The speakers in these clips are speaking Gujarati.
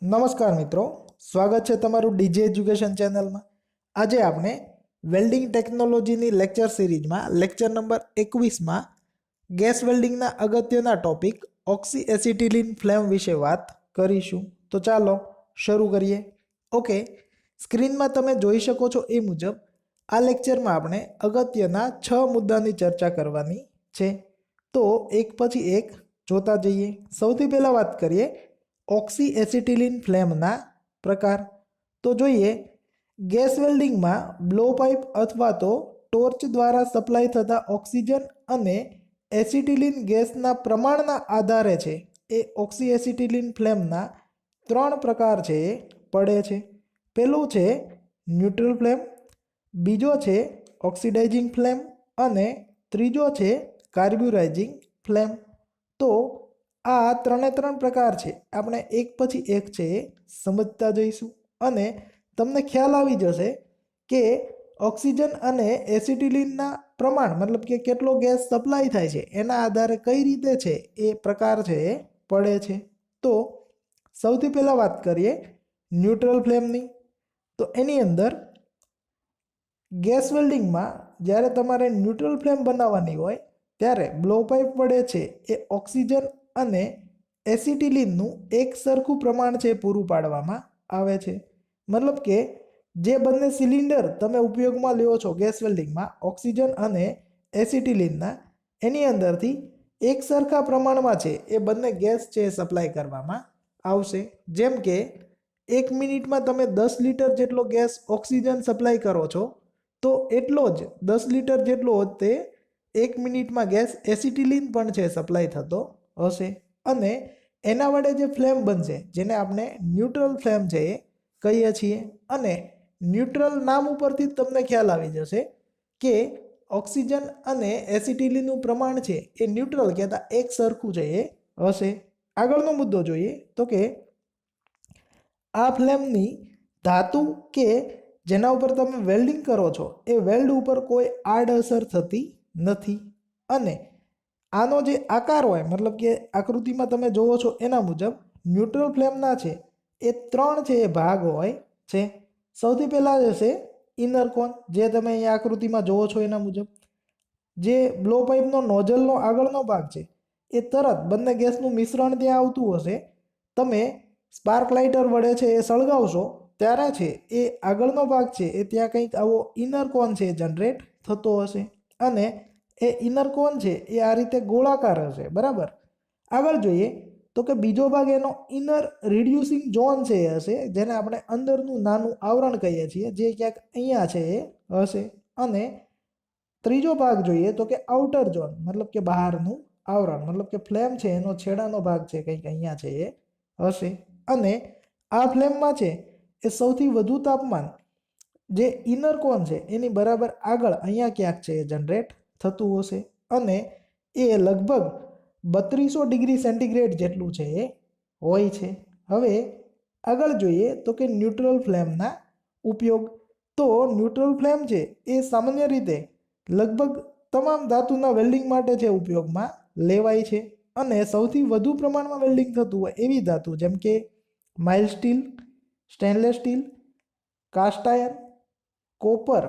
નમસ્કાર મિત્રો, સ્વાગત છે તમારું ડીજે એજ્યુકેશન ચેનલમાં। આજે આપણે વેલ્ડિંગ ટેકનોલોજીની લેક્ચર સિરીઝમાં લેક્ચર નંબર 21માં ગેસ વેલ્ડિંગના અગત્યના ટોપિક ઓક્સી એસિટિલિન ફ્લેમ વિશે વાત કરીશું। તો ચાલો શરૂ કરીએ। ઓકે, સ્ક્રીનમાં તમે જોઈ શકો છો એ મુજબ આ લેક્ચરમાં આપણે અગત્યના 6 મુદ્દાની ચર્ચા કરવાની છે। તો એક પછી એક જોતા જઈએ। સૌથી પહેલા વાત કરીએ ઓક્સી એસિટિલિન ફ્લેમના પ્રકાર। તો જોઈએ, ગેસ વેલ્ડિંગમાં બ્લો પાઇપ અથવા તો ટોર્ચ દ્વારા સપ્લાય થતા ઓક્સિજન અને એસિટિલિન ગેસના પ્રમાણના આધારે છે એ ઓક્સી એસિટિલિન ફ્લેમના 3 પ્રકાર છે એ પડે છે। પહેલું છે ન્યુટ્રલ ફ્લેમ, બીજો છે ઓક્સિડાઇઝિંગ ફ્લેમ અને ત્રીજો છે કાર્બ્યુરાઇઝિંગ ફ્લેમ। તો આ 3 પ્રકાર છે, આપણે એક પછી એક છે એ સમજતા જઈશું અને તમને ખ્યાલ આવી જશે કે ઓક્સિજન અને એસિટિલિનના પ્રમાણ મતલબ કે કેટલો ગેસ સપ્લાય થાય છે એના આધારે કઈ રીતે છે એ પ્રકાર છે એ પડે છે। તો સૌથી પહેલા વાત કરીએ ન્યુટ્રલ ફ્લેમની। તો એની અંદર ગેસ વેલ્ડિંગમાં જ્યારે તમારે ન્યુટ્રલ ફ્લેમ બનાવવાની હોય ત્યારે બ્લો પાઇપ વડે છે એ ઓક્સિજન અને એસિટિલિનનું એક સરખું પ્રમાણ છે પૂરું પાડવામાં આવે છે। મતલબ કે જે બંને સિલિન્ડર તમે ઉપયોગમાં લ્યો છો ગેસ વેલ્ડિંગમાં ઓક્સિજન અને એસિટિલિનના, એની અંદરથી એક સરખા પ્રમાણમાં છે એ બંને ગેસ છે સપ્લાય કરવામાં આવશે। જેમ કે 1 મિનિટમાં તમે 10 લીટર જેટલો ગેસ ઓક્સિજન સપ્લાય કરો છો તો એટલો જ 10 લીટર જેટલો તે 1 મિનિટમાં ગેસ એસિટિલિન પણ છે સપ્લાય થતો હશે અને એના વડે જે ફ્લેમ બનશે જેને આપણે ન્યુટ્રલ ફ્લેમ છે એ કહીએ છીએ। અને ન્યુટ્રલ નામ ઉપરથી જ તમને ખ્યાલ આવી જશે કે ઓક્સિજન અને એસિટિલિનનું પ્રમાણ છે એ ન્યુટ્રલ કહેતા એક સરખું છે એ હશે। આગળનો મુદ્દો જોઈએ તો કે આ ફ્લેમની ધાતુ કે જેના ઉપર તમે વેલ્ડિંગ કરો છો એ વેલ્ડ ઉપર કોઈ આડઅસર થતી નથી અને આનો જે આકાર હોય મતલબ કે આકૃતિમાં તમે જોવો છો એના મુજબ ન્યુટ્રલ ફ્લેમના છે એ 3 છે એ ભાગ હોય છે। સૌથી પહેલાં હશે ઇનર કોન, જે તમે અહીંયા આકૃતિમાં જોવો છો એના મુજબ જે બ્લો પાઇપનો નોઝલનો આગળનો ભાગ છે એ તરત બંને ગેસનું મિશ્રણ ત્યાં આવતું હશે, તમે સ્પાર્ક લાઇટર વડે છે એ સળગાવશો ત્યારે છે એ આગળનો ભાગ છે એ ત્યાં કંઈક આવો ઇનર કોન છે જનરેટ થતો હશે અને એ ઇનર કોન છે એ આ રીતે ગોળાકાર હશે, બરાબર। આગળ જોઈએ તો કે બીજો ભાગ એનો ઇનર રિડ્યુસિંગ ઝોન છે એ હશે, જેને આપણે અંદરનું નાનું આવરણ કહીએ છીએ, જે ક્યાંક અહીંયા છે એ હશે અને ત્રીજો ભાગ જોઈએ તો કે આઉટર ઝોન મતલબ કે બહારનું આવરણ મતલબ કે ફ્લેમ છે એનો છેડાનો ભાગ છે કંઈક અહીંયા છે એ હશે અને આ ફ્લેમમાં છે એ સૌથી વધુ તાપમાન જે ઇનર કોન છે એની બરાબર આગળ અહીંયા ક્યાંક છે એ જનરેટ થતું હશે અને એ લગભગ 3200 ડિગ્રી સેન્ટીગ્રેડ જેટલું છે એ હોય છે। હવે આગળ જોઈએ તો કે ન્યુટ્રલ ફ્લેમના ઉપયોગ। તો ન્યુટ્રલ ફ્લેમ છે એ સામાન્ય રીતે લગભગ તમામ ધાતુના વેલ્ડિંગ માટે છે ઉપયોગમાં લેવાય છે અને સૌથી વધુ પ્રમાણમાં વેલ્ડિંગ થતું હોય એવી ધાતુ જેમ કે mild steel, stainless steel, cast iron, copper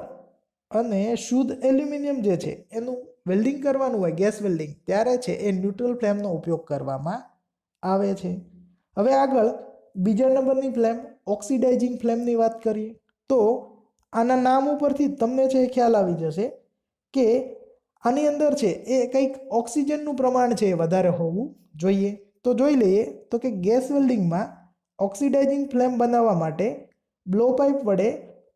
અને શુદ્ધ એલ્યુમિનિયમ જે છે એનું વેલ્ડિંગ કરવાનું હોય ગેસ વેલ્ડિંગ ત્યારે છે એ ન્યુટ્રલ ફ્લેમનો ઉપયોગ કરવામાં આવે છે। હવે આગળ બીજા નંબરની ફ્લેમ ઓક્સિડાઇઝિંગ ફ્લેમની વાત કરીએ તો આના નામ ઉપરથી તમને છે ખ્યાલ આવી જશે કે આની અંદર છે એ કંઈક ઓક્સિજનનું પ્રમાણ છે વધારે હોવું જોઈએ। તો જોઈ લઈએ તો કે ગેસ વેલ્ડિંગમાં ઓક્સિડાઇઝિંગ ફ્લેમ બનાવવા માટે બ્લો પાઇપ વડે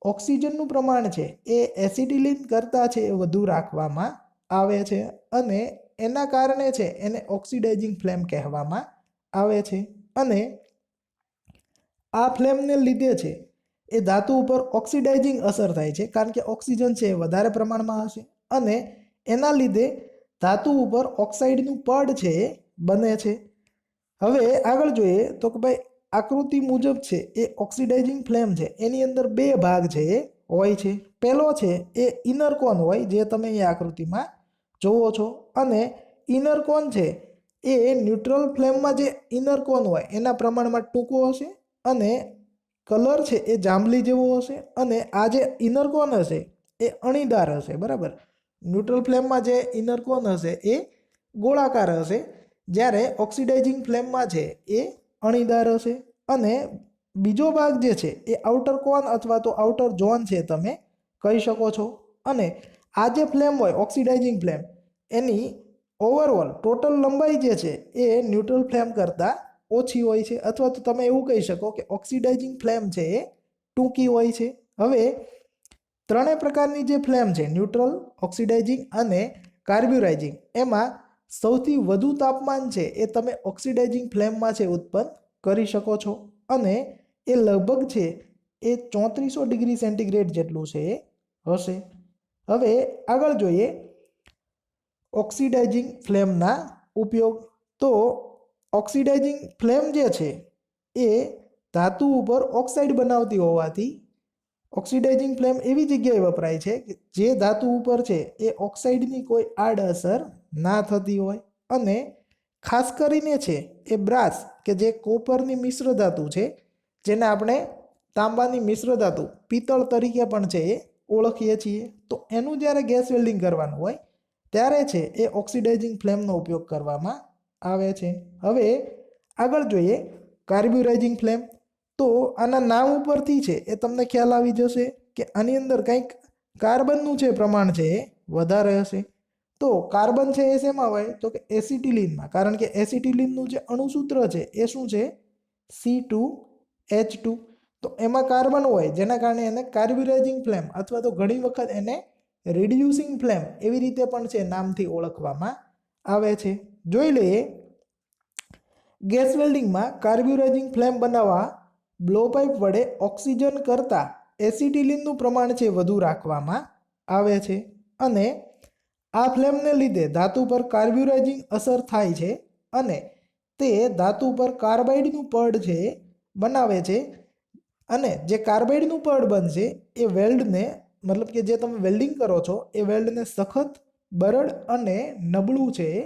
ઓક્સિજનનું પ્રમાણ છે એ એસિટિલિન કરતાં છે એ વધુ રાખવામાં આવે છે અને એના કારણે છે એને ઓક્સિડાઇઝિંગ ફ્લેમ કહેવામાં આવે છે અને આ ફ્લેમને લીધે છે એ ધાતુ ઉપર ઓક્સિડાઇઝિંગ અસર થાય છે કારણ કે ઓક્સિજન છે એ વધારે પ્રમાણમાં હશે અને એના લીધે ધાતુ ઉપર ઓક્સાઇડનું પડ છે એ બને છે। હવે આગળ જોઈએ તો કે ભાઈ આકૃતિ મુજબ છે એ ઓક્સિડાઇઝિંગ ફ્લેમ છે એની અંદર 2 ભાગ છે એ હોય છે। પહેલો છે એ ઇનર કોન હોય જે તમે અહીંયા આકૃતિમાં જોવો છો અને ઇનર કોન છે એ ન્યુટ્રલ ફ્લેમમાં જે ઇનર કોન હોય એના પ્રમાણમાં ટૂંકો હશે અને કલર છે એ જાંબલી જેવો હશે અને આ જે ઇનર કોન હશે એ અણીદાર હશે, બરાબર. ન્યુટ્રલ ફ્લેમમાં જે ઇનર કોન હશે એ ગોળાકાર હશે, જ્યારે ઓક્સિડાઇઝિંગ ફ્લેમમાં છે એ અણીદાર હશે. અને બીજો ભાગ જે છે એ આઉટર કોન અથવા તો આઉટર ઝોન છે તમે કહી શકો છો. અને આ જે ફ્લેમ હોય ઓક્સિડાઇઝિંગ ફ્લેમ, એની ઓવરઓલ ટોટલ લંબાઈ જે છે એ ન્યુટ્રલ ફ્લેમ કરતાં ઓછી હોય છે, અથવા તો તમે એવું કહી શકો કે ઓક્સિડાઇઝિંગ ફ્લેમ છે એ ટૂંકી હોય છે. હવે ત્રણેય પ્રકારની જે ફ્લેમ છે, ન્યુટ્રલ, ઓક્સિડાઇઝિંગ અને કાર્બ્યુરાઇઝિંગ, એમાં સૌથી વધુ તાપમાન છે એ તમે ઓક્સિડાઇઝિંગ ફ્લેમમાં છે ઉત્પન્ન કરી શકો છો, અને એ લગભગ છે એ 3400 ડિગ્રી સેન્ટીગ્રેડ જેટલું છે એ હશે. હવે આગળ જોઈએ ઓક્સિડાઇઝિંગ ફ્લેમના ઉપયોગ. તો ઓક્સિડાઇઝિંગ ફ્લેમ જે છે એ ધાતુ ઉપર ઓક્સાઇડ બનાવતી હોવાથી ઓક્સિડાઇઝિંગ ફ્લેમ એવી જગ્યાએ વપરાય છે કે જે ધાતુ ઉપર છે એ ઓક્સાઇડની કોઈ આડઅસર ના થતી હોય. અને ખાસ કરીને છે એ બ્રાસ કે જે કોપરની મિશ્ર ધાતુ છે, જેને આપણે તાંબાની મિશ્ર ધાતુ પિત્તળ તરીકે પણ છે એ ઓળખીએ છીએ, તો એનું જ્યારે ગેસ વેલ્ડિંગ કરવાનું હોય ત્યારે છે એ ઓક્સિડાઇઝિંગ ફ્લેમનો ઉપયોગ કરવામાં આવે છે. હવે આગળ જોઈએ કાર્બ્યુરાઇઝિંગ ફ્લેમ. તો આના નામ ઉપરથી છે એ તમને ખ્યાલ આવી જશે કે આની અંદર કંઈક કાર્બનનું છે પ્રમાણ છે એ વધારે હશે. તો કાર્બન છે એ શેમાં હોય તો કે એસિટિલિનમાં, કારણ કે એસિટિલિનનું જે અણુસૂત્ર છે એ શું છે C2H2. તો એમાં કાર્બન હોય, જેના કારણે એને કાર્બ્યુરાઇઝિંગ ફ્લેમ અથવા તો ઘણી વખત એને રિડ્યુસિંગ ફ્લેમ એવી રીતે પણ છે નામથી ઓળખવામાં આવે છે. જોઈ લઈએ ગેસ વેલ્ડિંગમાં કાર્બ્યુરાઇઝિંગ ફ્લેમ બનાવવા બ્લોપાઇપ વડે ઓક્સિજન કરતાં એસિટિલિનનું પ્રમાણ છે વધુ રાખવામાં આવે છે, અને આ ફ્લેમને લીધે ધાતુ પર કાર્બ્યુરાઇઝિંગ અસર થાય છે અને તે ધાતુ પર કાર્બાઇડનું પડ છે બનાવે છે. અને જે કાર્બાઇડનું પડ બનશે એ વેલ્ડને, મતલબ કે જે તમે વેલ્ડિંગ કરો છો એ વેલ્ડને સખત, બરડ અને નબળું છે એ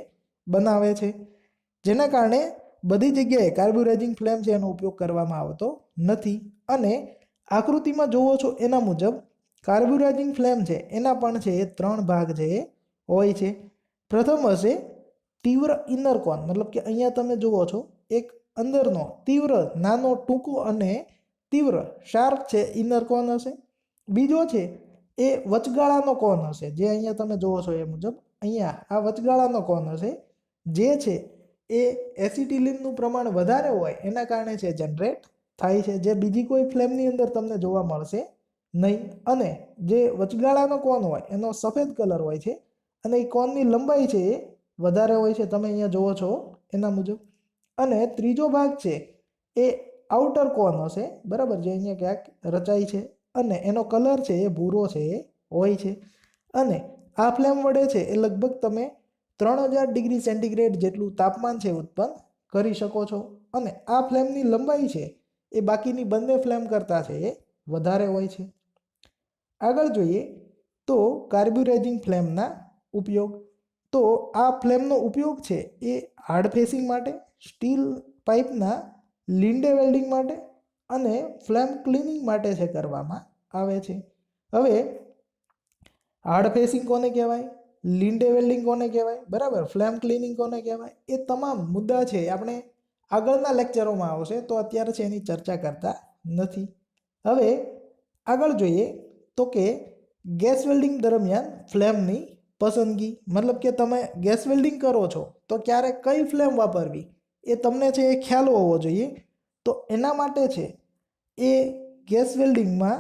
બનાવે છે, જેના કારણે બધી જગ્યાએ કાર્બ્યુરાઇઝિંગ ફ્લેમ છે એનો ઉપયોગ કરવામાં આવતો નથી. અને આકૃતિમાં જોવો છો એના મુજબ કાર્બ્યુરાઇઝિંગ ફ્લેમ છે એના પણ છે એ ત્રણ ભાગ છે એ હોય છે. પ્રથમ હશે તીવ્ર ઇનર કોન, મતલબ કે અહીંયા તમે જુઓ છો એક અંદરનો તીવ્ર નાનો ટૂંકો અને તીવ્ર શાર્પ છે ઇનર કોન હશે. બીજો છે એ વચગાળાનો કોન હશે, જે અહીંયા તમે જુઓ છો એ મુજબ અહીંયા આ વચગાળાનો કોન હશે, જે છે એ એસિટિલિનનું પ્રમાણ વધારે હોય એના કારણે છે જનરેટ થાય છે, જે બીજી કોઈ ફ્લેમની અંદર તમને જોવા મળશે નહીં. અને જે વચગાળાનો કોન હોય એનો સફેદ કલર હોય છે અને એ કોનની લંબાઈ છે એ વધારે હોય છે, તમે અહીંયા જુઓ છો એના મુજબ. અને ત્રીજો ભાગ છે એ આઉટર કોન હશે, બરાબર, જે અહીંયા ક્યાંક રચાય છે, અને એનો કલર છે એ ભૂરો છે એ હોય છે. અને આ ફ્લેમ વડે છે એ લગભગ તમે 3000 ડિગ્રી સેન્ટીગ્રેડ જેટલું તાપમાન છે ઉત્પન્ન કરી શકો છો. અને આ ફ્લેમની લંબાઈ છે એ બાકીની બંને ફ્લેમ કરતાં છે એ વધારે હોય છે. આગળ જોઈએ તો કાર્બ્યુરાઇઝિંગ ફ્લેમના ઉપયોગ. તો આ ફ્લેમનો ઉપયોગ છે એ હાર્ડ ફેસિંગ માટે, સ્ટીલ પાઇપના લિન્ડે વેલ્ડિંગ માટે અને ફ્લેમ ક્લિનિંગ માટે છે કરવામાં આવે છે. હવે હાર્ડ ફેસિંગ કોને કહેવાય, લિન્ડે વેલ્ડિંગ કોને કહેવાય, બરાબર, ફ્લેમ ક્લિનિંગ કોને કહેવાય, એ તમામ મુદ્દા છે આપણે આગળના લેક્ચરોમાં આવશે, તો અત્યારે છે એની ચર્ચા કરતા નથી. હવે આગળ જોઈએ તો કે ગેસ વેલ્ડિંગ દરમિયાન ફ્લેમની પસંદગી, મતલબ કે તમે ગેસ વેલ્ડિંગ કરો છો તો ક્યારે કઈ ફ્લેમ વાપરવી એ તમને છે એ ખ્યાલ હોવો જોઈએ. તો એના માટે છે એ ગેસ વેલ્ડિંગમાં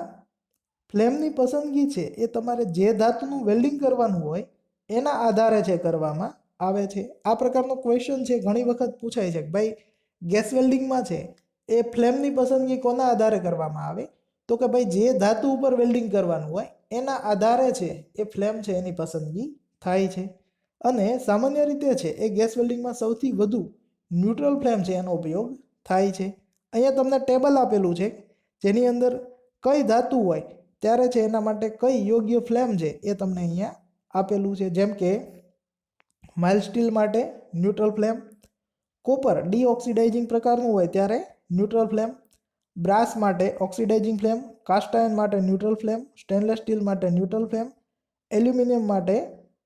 ફ્લેમની પસંદગી છે એ તમારે જે ધાતુનું વેલ્ડિંગ કરવાનું હોય એના આધારે છે કરવામાં આવે છે. આ પ્રકારનો ક્વેશ્ચન છે ઘણી વખત પૂછાય છે કે ભાઈ ગેસ વેલ્ડિંગમાં છે એ ફ્લેમની પસંદગી કોના આધારે કરવામાં આવે, તો કે ભાઈ જે ધાતુ ઉપર વેલ્ડિંગ કરવાનું હોય એના આધારે છે એ ફ્લેમ છે એની પસંદગી થાય છે. અને સામાન્ય રીતે છે એ ગેસ વેલ્ડિંગમાં સૌથી વધુ ન્યુટ્રલ ફ્લેમ છે એનો ઉપયોગ થાય છે. અહીંયા તમને ટેબલ આપેલું છે જેની અંદર કઈ ધાતુ હોય ત્યારે છે એના માટે કઈ યોગ્ય ફ્લેમ છે એ તમને અહીંયા આપેલું છે. જેમ કે માઇલ્ડ સ્ટીલ માટે ન્યુટ્રલ ફ્લેમ, કોપર ડીઓક્સિડાઇઝિંગ પ્રકારનું હોય ત્યારે ન્યુટ્રલ ફ્લેમ, બ્રાસ માટે ઓક્સિડાઇઝિંગ ફ્લેમ, કાસ્ટ આયર્ન માટે ન્યુટ્રલ ફ્લેમ, સ્ટેનલેસ સ્ટીલ માટે ન્યુટ્રલ ફ્લેમ, એલ્યુમિનિયમ માટે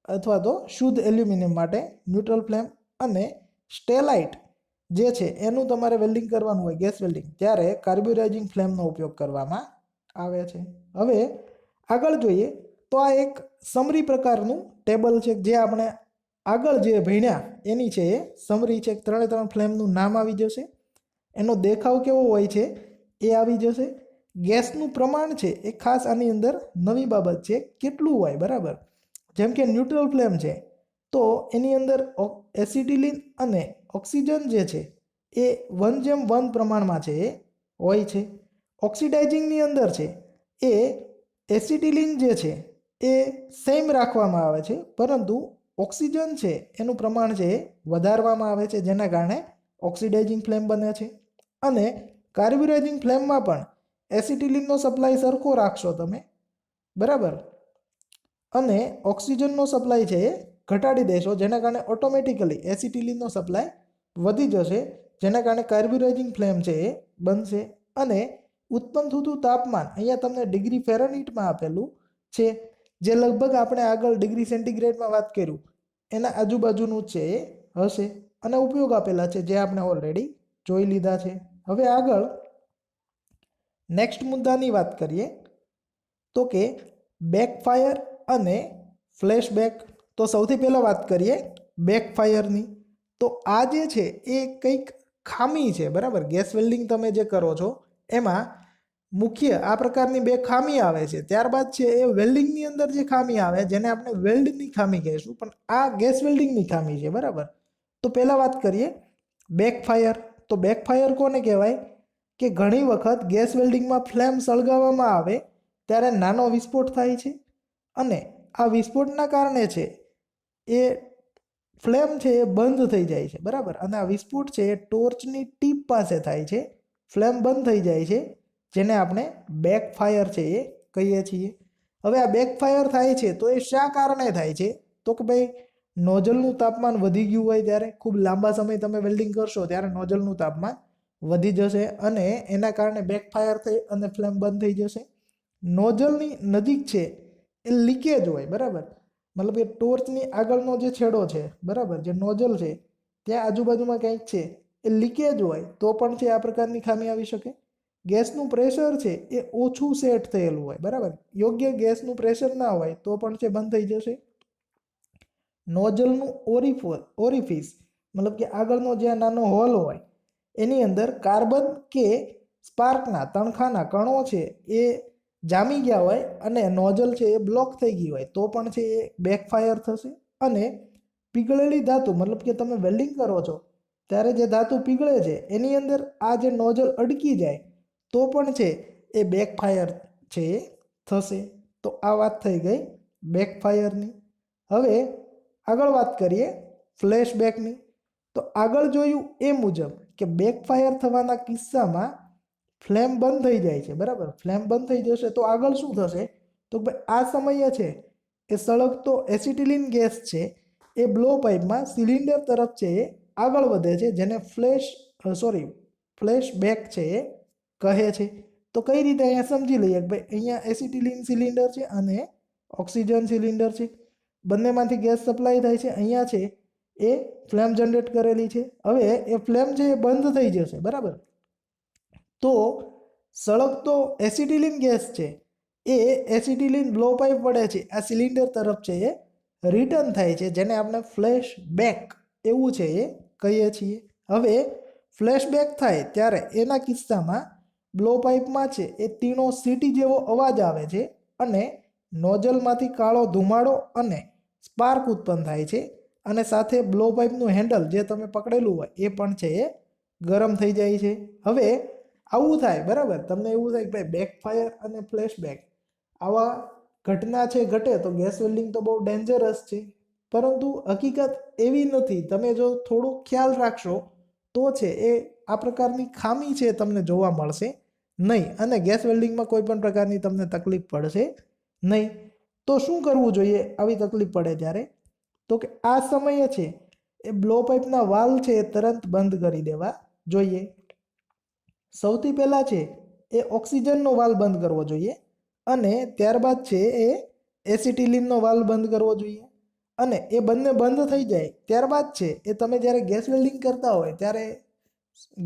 અથવા તો શુદ્ધ એલ્યુમિનિયમ માટે ન્યુટ્રલ ફ્લેમ અને સ્ટેલાઇટ જે છે એનું તમારે વેલ્ડિંગ કરવાનું હોય ગેસ વેલ્ડિંગ ત્યારે કાર્બ્યુરાઇઝિંગ ફ્લેમનો ઉપયોગ કરવામાં આવે છે. હવે આગળ જોઈએ તો આ એક સમરી પ્રકારનું ટેબલ છે જે આપણે આગળ જે ભણ્યા એની છે એ સમરી છે. 3 ફ્લેમનું નામ આવી જશે, એનો દેખાવ કેવો હોય છે એ આવી જશે. ગેસનું પ્રમાણ છે એ ખાસ આની અંદર નવી બાબત છે કેટલું હોય બરાબર. જેમ કે ન્યુટ્રલ ફ્લેમ છે તો એની અંદર એસિટિલિન અને ઓક્સિજન જે છે એ 1:1 પ્રમાણમાં છે એ હોય છે. ઓક્સિડાઇઝિંગની અંદર છે એ એસિટિલિન જે છે એ સેમ રાખવામાં આવે છે પરંતુ ઓક્સિજન છે એનું પ્રમાણ છે એ વધારવામાં આવે છે જેના કારણે ઓક્સિડાઇઝિંગ ફ્લેમ બને છે. અને કાર્બ્યુરાઇઝિંગ ફ્લેમમાં પણ એસિટિલિનનો સપ્લાય સરખો રાખશો તમે બરાબર અને ઓક્સિજનનો સપ્લાય છે એ ઘટાડી દેશો જેના કારણે ઓટોમેટિકલી એસિટિલિનનો સપ્લાય વધી જશે જેના કારણે કાર્બ્યુરાઇઝિંગ ફ્લેમ છે એ બનશે. અને ઉત્પન્ન થતું તાપમાન અહીંયા તમને ડિગ્રી ફેરનહીટમાં આપેલું છે જે લગભગ આપણે આગળ ડિગ્રી સેન્ટીગ્રેડમાં વાત કર્યું એના આજુબાજુનું છે એ હશે અને ઉપયોગ આપેલા છે જે આપણે ઓલરેડી જોઈ લીધા છે. હવે આગળ નેક્સ્ટ મુદ્દાની વાત કરીએ તો કે બેકફાયર અને ફ્લેશબેક. તો સૌથી પહેલાં વાત કરીએ બેકફાયરની. તો આ જે છે એ કંઈક ખામી છે બરાબર. ગેસ વેલ્ડિંગ તમે જે કરો છો એમાં મુખ્ય આ પ્રકારની બે ખામી આવે છે. ત્યારબાદ છે એ વેલ્ડિંગની અંદર જે ખામી આવે જેને આપણે વેલ્ડની ખામી કહીશું પણ આ ગેસ વેલ્ડિંગની ખામી છે બરાબર. તો પહેલાં વાત કરીએ બેકફાયર. તો બેકફાયર કોને કહેવાય કે ઘણી વખત ગેસ વેલ્ડિંગમાં ફ્લેમ સળગાવવામાં આવે ત્યારે નાનો વિસ્ફોટ થાય છે અને આ વિસ્ફોટના કારણે છે એ ફ્લેમ છે એ બંધ થઈ જાય છે બરાબર. અને આ વિસ્ફોટ છે એ ટોર્ચની ટીપ પાસે થાય છે, ફ્લેમ બંધ થઈ જાય છે જેને આપણે બેકફાયર છે એ કહીએ છીએ. હવે આ બેકફાયર થાય છે તો એ શા કારણે થાય છે તો કે ભાઈ નોઝલનું તાપમાન વધી ગયું હોય ત્યારે ખૂબ લાંબા સમય તમે વેલ્ડિંગ કરશો ત્યારે નોઝલનું તાપમાન વધી જશે અને એના કારણે બેકફાયર થઈ અને ફ્લેમ બંધ થઈ જશે. નોઝલની નજીક છે એ લીકેજ હોય બરાબર. મતલબ કે ટોર્ચની આગળનો જે છેડો છે બરાબર જે નોઝલ છે ત્યાં આજુબાજુમાં કંઈક છે એ લીકેજ હોય તો પણ છે આ પ્રકારની ખામી આવી શકે. ગેસનું પ્રેશર છે એ ઓછું સેટ થયેલું હોય બરાબર. યોગ્ય ગેસનું પ્રેશર ના હોય તો પણ છે બંધ થઈ જશે. નોઝલનું ઓરિફિસ મતલબ કે આગળનો જે નાનો હોલ હોય એની અંદર કાર્બન કે સ્પાર્કના તણખાના કણો છે એ જામી ગયા હોય અને નોઝલ છે એ બ્લોક થઈ ગઈ હોય તો પણ છે એ બેકફાયર થશે. અને પીગળેલી ધાતુ મતલબ કે તમે વેલ્ડિંગ કરો છો ત્યારે જે ધાતુ પીગળે છે એની અંદર આ જે નોઝલ અડકી જાય તો પણ છે એ બેકફાયર છે એ થશે. તો આ વાત થઈ ગઈ બેકફાયરની. હવે આગળ વાત કરીએ ફ્લેશબેકની. તો આગળ જોયું એ મુજબ કે બેકફાયર થવાના કિસ્સામાં ફ્લેમ બંધ થઈ જાય છે બરાબર. ફ્લેમ બંધ થઈ જશે તો આગળ શું થશે તો ભાઈ આ સમયે છે એ સળગતો એસિટિલિન ગેસ છે એ બ્લો પાઇપમાં સિલિન્ડર તરફ છે એ આગળ વધે છે જેને ફ્લેશબેક છે એ કહે છે. તો કઈ રીતે અહીંયા સમજી લઈએ કે ભાઈ અહીંયા એસિટિલિન સિલિન્ડર છે અને ઓક્સિજન સિલિન્ડર છે, બંનેમાંથી ગેસ સપ્લાય થાય છે. અહીંયા છે એ ફ્લેમ જનરેટ કરેલી છે. હવે એ ફ્લેમ છે એ બંધ થઈ જશે બરાબર. તો સળગતો એસિટિલિન ગેસ છે એ એસિટિલિન બ્લો પાઇપ વડે છે આ સિલિન્ડર તરફ છે એ રિટર્ન થાય છે જેને આપણે ફ્લેશ બેક એવું છે એ કહીએ છીએ. હવે ફ્લેશ બેક થાય ત્યારે એના કિસ્સામાં બ્લો પાઇપમાં છે એ તીણો સીટી જેવો અવાજ આવે છે અને નોઝલમાંથી કાળો ધુમાડો અને સ્પાર્ક ઉત્પન્ન થાય છે અને સાથે બ્લો પાઇપનું હેન્ડલ જે તમે પકડેલું હોય એ પણ છે એ ગરમ થઈ જાય છે. હવે આવું થાય બરાબર. તમને એવું થાય કે ભાઈ બેકફાયર અને ફ્લેશબેક આવા ઘટના છે ઘટે તો ગેસ વેલ્ડિંગ તો બહુ ડેન્જરસ છે પરંતુ હકીકત એવી નથી. તમે જો થોડું ખ્યાલ રાખશો તો છે એ આ પ્રકારની ખામી છે તમને જોવા મળશે નહીં અને ગેસ વેલ્ડિંગમાં કોઈ પણ પ્રકારની તમને તકલીફ પડશે નહીં. તો શું કરવું જોઈએ આવી તકલીફ પડે ત્યારે તો કે આ સમયે છે એ બ્લો પાઇપના વાલ્વ છે એ તરત બંધ કરી દેવા જોઈએ. સૌથી પહેલાં છે એ ઓક્સિજનનો વાલ્વ બંધ કરવો જોઈએ અને ત્યારબાદ છે એ એસિટિલિનનો વાલ્વ બંધ કરવો જોઈએ અને એ બંને બંધ થઈ જાય ત્યારબાદ છે એ તમે જ્યારે ગેસ વેલ્ડિંગ કરતા હોય ત્યારે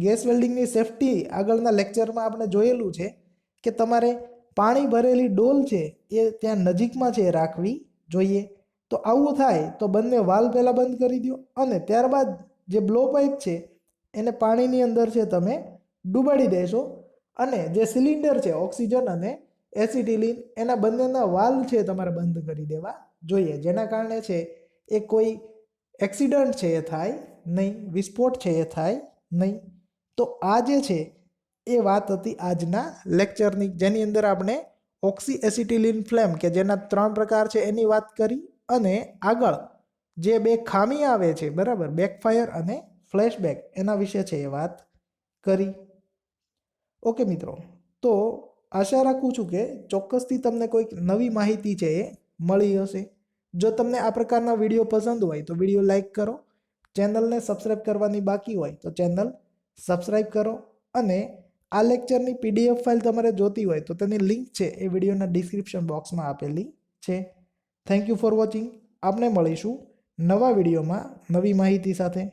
ગેસ વેલ્ડિંગની સેફટી આગળના લેક્ચરમાં આપણે જોયેલું છે કે તમારે પાણી ભરેલી ડોલ છે એ ત્યાં નજીકમાં છે રાખવી જોઈએ. તો આવું થાય તો બંને વાલ્વ પહેલાં બંધ કરી દો અને ત્યારબાદ જે બ્લો પાઇપ છે એને પાણીની અંદર છે તમે ડૂબાડી દેશો અને જે સિલિન્ડર છે ઓક્સિજન અને એસિટિલિન એના બંનેના વાલ્વ છે તમારે બંધ કરી દેવા જોઈએ, જેના કારણે છે એ કોઈ એક્સિડન્ટ છે એ થાય નહીં, વિસ્ફોટ છે એ થાય નહીં. તો આ જે છે એ વાત હતી આજના લેક્ચરની, જેની અંદર આપણે ઓક્સી એસિટિલિન ફ્લેમ કે જેના 3 પ્રકાર છે એની વાત કરી અને આગળ જે 2 ખામી આવે છે બરાબર, બેકફાયર અને ફ્લેશબેક, એના વિશે છે એ વાત કરી. ઓકે મિત્રો, તો આશા રાખું છું કે ચોક્કસથી તમને કોઈક નવી માહિતી છે એ મળી હશે. જો તમને આ પ્રકારના વિડીયો પસંદ હોય તો વિડીયો લાઈક કરો, ચેનલને સબસ્ક્રાઈબ કરવાની બાકી હોય તો ચેનલ સબસ્ક્રાઈબ કરો અને આ લેક્ચરની PDF ફાઇલ તમારે જોતી હોય તો તેની લિંક છે એ વિડીયોના ડિસ્ક્રિપ્શન બોક્સમાં આપેલી છે. Thank you for watching. આપણે મળીશું નવા વિડીયોમાં નવી માહિતી સાથે.